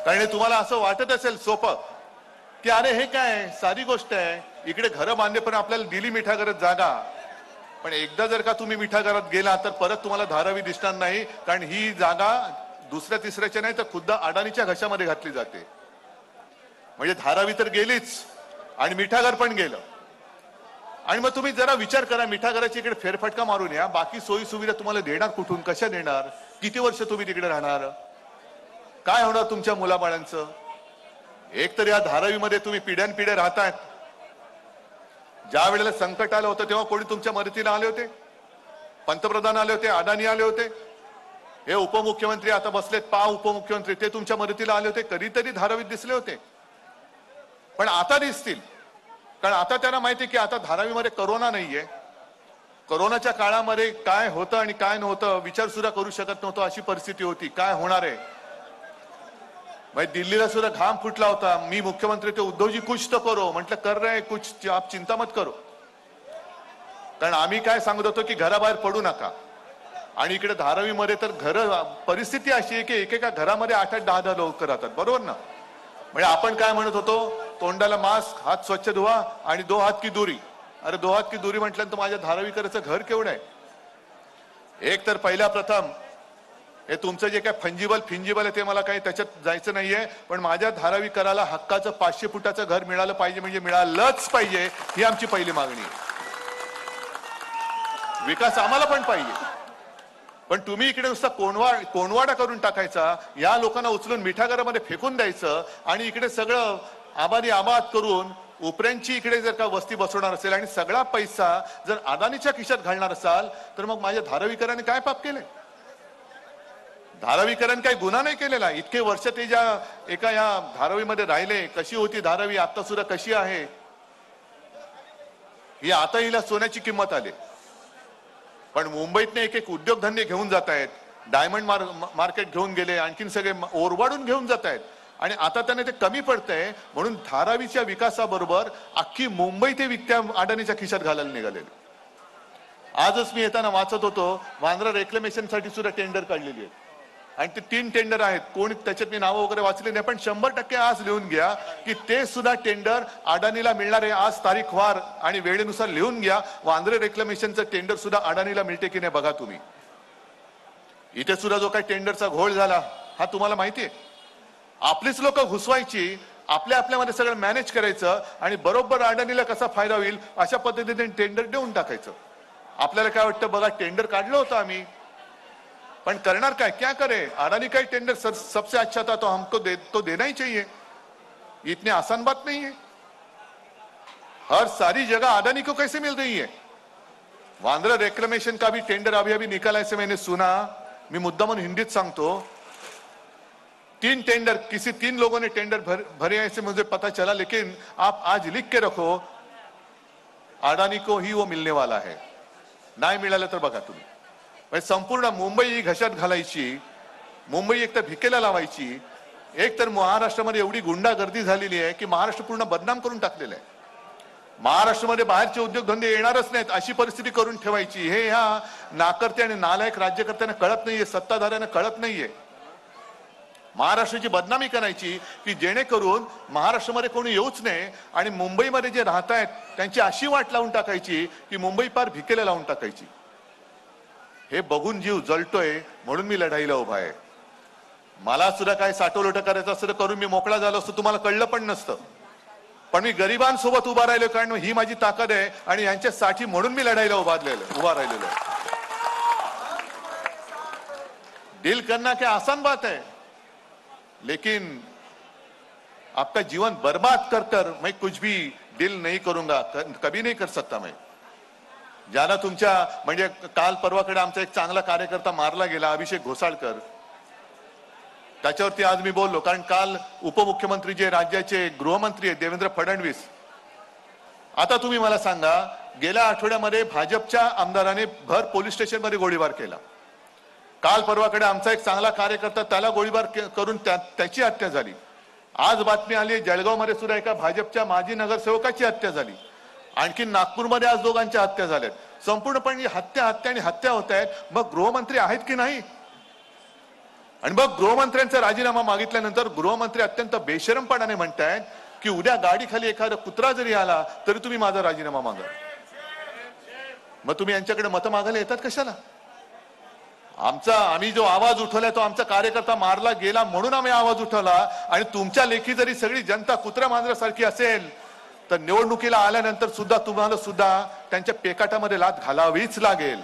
कारण तुम्हाला असं वाटत असेल सोपं की अरे हे काय साधी गोष्ट आहे, इकडे घरं बांधले पण आपल्याला दिली मिठागरात जागा. पण एकदा जर का तुम्ही मिठागरात गेला तर परत तुम्हाला धारावी दिसणार नाही, कारण ही जागा दुसऱ्या तिसऱ्याच्या नाही तर खुद्द अडाणीच्या घशामध्ये घातली जाते. म्हणजे धारावी तर गेलीच आणि मिठागर पण गेलं. आणि मग तुम्ही जरा विचार करा, मिठागराची इकडे फेरफटका मारून या, बाकी सोयी सुविधा तुम्हाला देणार कुठून, कशा देणार, किती वर्ष तुम्ही तिकडे राहणार, काय होणार तुमच्या मुलाबाळांचं. एक तर या धारावीमध्ये तुम्ही पिढ्यानपिढ्या राहतायत. ज्या वेळेला संकट आलं होतं तेव्हा कोणी तुमच्या मदतीला आले होते? पंतप्रधान आले होते, अदानी आले होते, हे उपमुख्यमंत्री आता बसलेत उपमुख्यमंत्री, ते तुमच्या मदतीला आले होते? कधीतरी धारावीत दिसले होते? पण आता दिसतील, कारण आता त्यांना माहिती की आता धारावीमध्ये कोरोना नाहीये. कोरोनाच्या काळामध्ये काय होतं आणि काय नव्हतं विचार सुद्धा करू शकत नव्हतं, अशी परिस्थिती होती. काय होणार आहे, दिल्लीला सुद्धा घाम फुटला होता. मी मुख्यमंत्री ते उद्धवजी कुछ तो करो, म्हटलं कर रहे कुछ, आप चिंता मत करो. कारण आम्ही काय सांगत होतो की घराबाहेर पडू नका. आणि इकडे धारावीमध्ये तर घर परिस्थिती अशी आहे की एकेका घरामध्ये 8-10 लोक राहतात, बरोबर ना. म्हणजे आपण काय म्हणत होतो, तोंडाला मास्क, हात स्वच्छ धुवा आणि 2 हात की दूरी. अरे 2 हात की दूरी म्हटल्यानंतर माझ्या धारावीकरांचं घर केवढं आहे. एक तर पहिल्या प्रथम हे तुमचं जे काय फिंजिबल आहे ते मला काही त्याच्यात जायचं नाहीये, पण माझ्या धारावीकराला हक्काचं 500 फुटाचं घर मिळालं पाहिजे, म्हणजे मिळालंच पाहिजे, ही आमची पहिली मागणी आहे. विकास आम्हाला पण पाहिजे, पण तुम्ही इकडे नुसता कोणवाडा करून टाकायचा, या लोकांना उचलून मिठागरामध्ये फेकून द्यायचं आणि इकडे सगळं आबाद करून उपऱ्यांची इकडे जर का वस्ती बसवणार असेल आणि सगळा पैसा जर अदानीच्या खिशात घालणार असाल तर मग माझ्या धारावीकरांनी काय पाप केले? धारावीकरांनी काही गुन्हा नाही केलेला. इतके वर्ष ते ज्या एका या धारावीमध्ये राहिले, कशी होती धारावी, आता सुद्धा कशी आहे, ही आता हिला सोन्याची किंमत आली. पण मुंबईतने एक उद्योगधंदे घेऊन जात आहेत, डायमंड मार्केट घेऊन गेले, आणखीन सगळे ओरबाडून घेऊन जात आहेत आणि आता त्यांना ते कमी पडतंय म्हणून धारावीच्या विकासाबरोबर अख्खी मुंबई ते विकत्या अडाणीच्या खिशात घालायला निघालेले. आजच मी येताना वाचत होतो, वांद्रा रेक्लेमेशन साठी सुद्धा टेंडर काढलेली आहे आणि ते 3 टेंडर आहेत. कोणी त्याच्यात मी नावं वगैरे वाचले नाही, पण 100% आज लिहून घ्या की ते सुद्धा टेंडर अडाणीला मिळणार आहे. आज तारीखवार आणि वेळेनुसार लिहून घ्या. वांद्रे रेक्लेमेशनचं टेंडर सुद्धा अडाणीला मिळते की नाही बघा तुम्ही. इथे सुद्धा जो काही टेंडरचा घोळ झाला हा तुम्हाला माहिती आहे. आपलीच लोक घुसवायची, आपल्यामध्ये सगळं मॅनेज करायचं आणि बरोबर अडाणीला कसा फायदा होईल अशा पद्धतीने टेंडर देऊन टाकायचं. आपल्याला काय वाटतं, बघा टेंडर काढलं होतं आम्ही, पण करणार काय, क्या करे. अडानी का टेंडर सबसे अच्छा था तो हमको तो देना ही चाहिए. इतनी आसान बात नहीं है. हर सारी जगह अडानी को कैसे मिल रही है. वांद्रा रेक्लेमेशन का भी टेंडर अभी निकाला ऐसे मैंने सुना. मी मुद्दामून हिंदीत सांगतो. 3 टेंडर, किसी 3 लोगों ने टेंडर भरे ऐसे मुझे पता चला, लेकिन आप आज लिख के रखो अडानी को ही वो मिलने वाला है. नाही मिळालं तर बघा तुम्ही. संपूर्ण मुंबई ही घशात घालायची, मुंबई एक तर भिकेला लावायची. एक तर महाराष्ट्रामध्ये एवढी गुंडागर्दी झालेली आहे की महाराष्ट्र पूर्ण बदनाम करून टाकलेलं आहे. महाराष्ट्रामध्ये बाहेरचे उद्योगधंदे येणारच नाहीत अशी परिस्थिती करून ठेवायची. हे ह्या नाकर्ते आणि नालायक राज्यकर्त्यांना कळत नाहीये, सत्ताधाऱ्यांना कळत नाहीये. महाराष्ट्राची बदनामी करायची की जेणेकरून महाराष्ट्रामध्ये कोणी येऊच नये आणि मुंबईमध्ये जे राहत आहेत त्यांची अशी वाट लावून टाकायची की मुंबई पार भिकेला लावून टाकायची. हे बघून जीव जळतोय म्हणून मी लढाईला उभा आहे. मला सुद्धा काय साठवलोट करायचं असतं करून मी मोकळा झालो असतो, तुम्हाला कळलं पण नसतं. पण मी गरिबांसोबत उभा राहिलो, कारण ही माझी ताकद आहे आणि यांच्यासाठी म्हणून मी लढाईला उभा राहिलेलो आहे. डील करना क्या आसान बात है, लेकिन आपका जीवन बर्बाद कर मैं कुछ भी डील नहीं करूंगा, कभी नहीं कर सकता मैं. ज्याला तुमच्या म्हणजे काल परवाकडे आमचा एक चांगला कार्यकर्ता मारला गेला, अभिषेक घोसाळकर, त्याच्यावरती आज मी बोललो. कारण काल उपमुख्यमंत्री जे राज्याचे गृहमंत्री आहेत देवेंद्र फडणवीस, आता तुम्ही मला सांगा, गेल्या आठवड्यामध्ये भाजपच्या आमदाराने भर पोलीस स्टेशनमध्ये गोळीबार केला. काल परवाकडे आमचा एक चांगला कार्यकर्ता, त्याला गोळीबार करून त्याची हत्या झाली. आज बातमी आली जळगावमध्ये सुद्धा एका भाजपच्या माजी नगरसेवकाची हत्या झाली. आणखी नागपूरमध्ये आज दोघांच्या हत्या झाल्यात. संपूर्णपणे हत्या आणि हत्या होत आहेत. मग गृहमंत्री आहेत की नाही? आणि मग गृहमंत्र्यांचा राजीनामा मागितल्यानंतर गृहमंत्री अत्यंत बेशरमपणाने म्हणतायत की उद्या गाडीखाली एखादा कुत्रा जरी आला तरी तुम्ही माझा राजीनामा मागा. मग तुम्ही यांच्याकडे मतं मागायला येतात कशाला? आम्ही जो आवाज उठवलाय तो आमचा कार्यकर्ता मारला गेला म्हणून आम्ही आवाज उठवला. आणि तुमच्या लेखी जरी सगळी जनता कुत्र्या मांजरासारखी असेल तर निवडणुकीला आल्यानंतर सुद्धा तुम्हाला सुद्धा त्यांच्या पेकाटामध्ये लाथ घालावीच लागेल.